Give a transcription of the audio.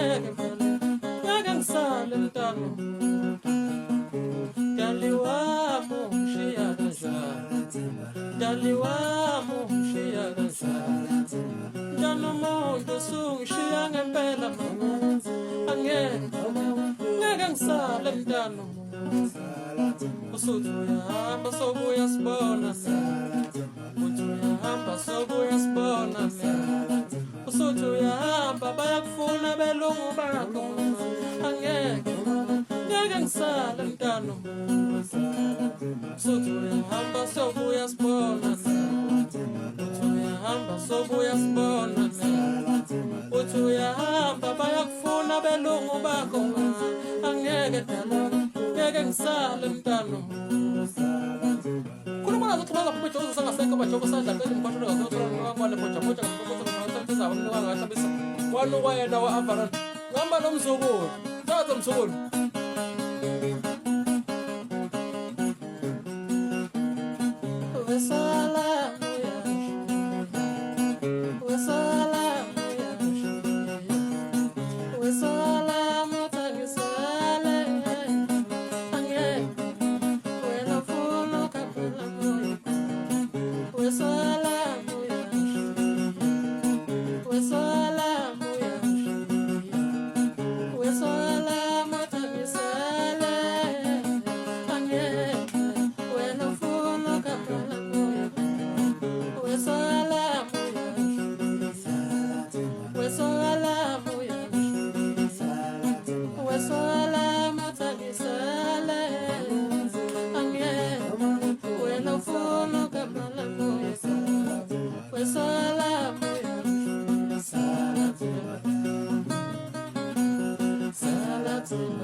angeke phela ngeke ngisale mntana dali wami ungishiya kanjani dali wami ungishiya kanjani mntana umuntu usungishiya ngempela mama angeke ngisale mntana usuthi uyahamba sobuya sibona uthi uyahamba sobuya sibona usuthi uyahamba bayakufuna belungu bakho angeke ngisale mntana usuthi uyahamba sobuya sibona uthi uyahamba sobuya sibona uthi uyahamba bayakufuna belungu bakho angeke ngisale mntana khuluma nazo xibanga phuma jozo sangasekho bajobo sadla cela ngiphathele ngasothora kwale boja boja ngokuthatha ngahlabisa wanu wayena wa-avarana ngihamba nomzukulu thatha mzukulu Salatu